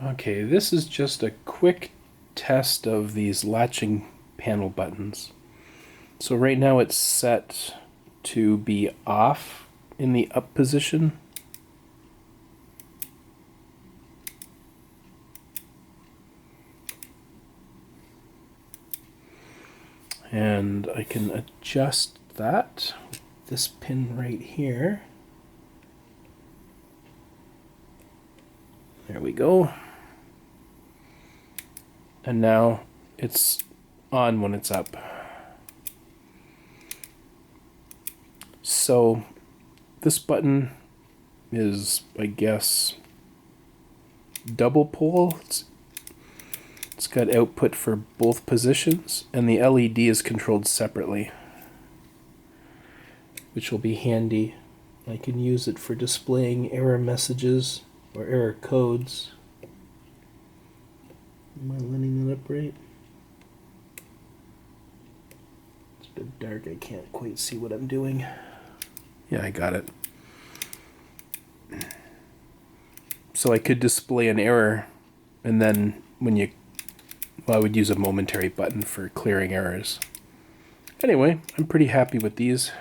Okay, this is just a quick test of these latching panel buttons. So right now it's set to be off in the up position. And I can adjust that with this pin right here. There we go. And now it's on when it's up. So this button is, I guess, double pole. It's got output for both positions, and the LED is controlled separately, which will be handy. I can use it for displaying error messages or error codes. Am I lining that up right? It's a bit dark, I can't quite see what I'm doing. Yeah, I got it. So I could display an error, and then when you, well, I would use a momentary button for clearing errors. Anyway, I'm pretty happy with these.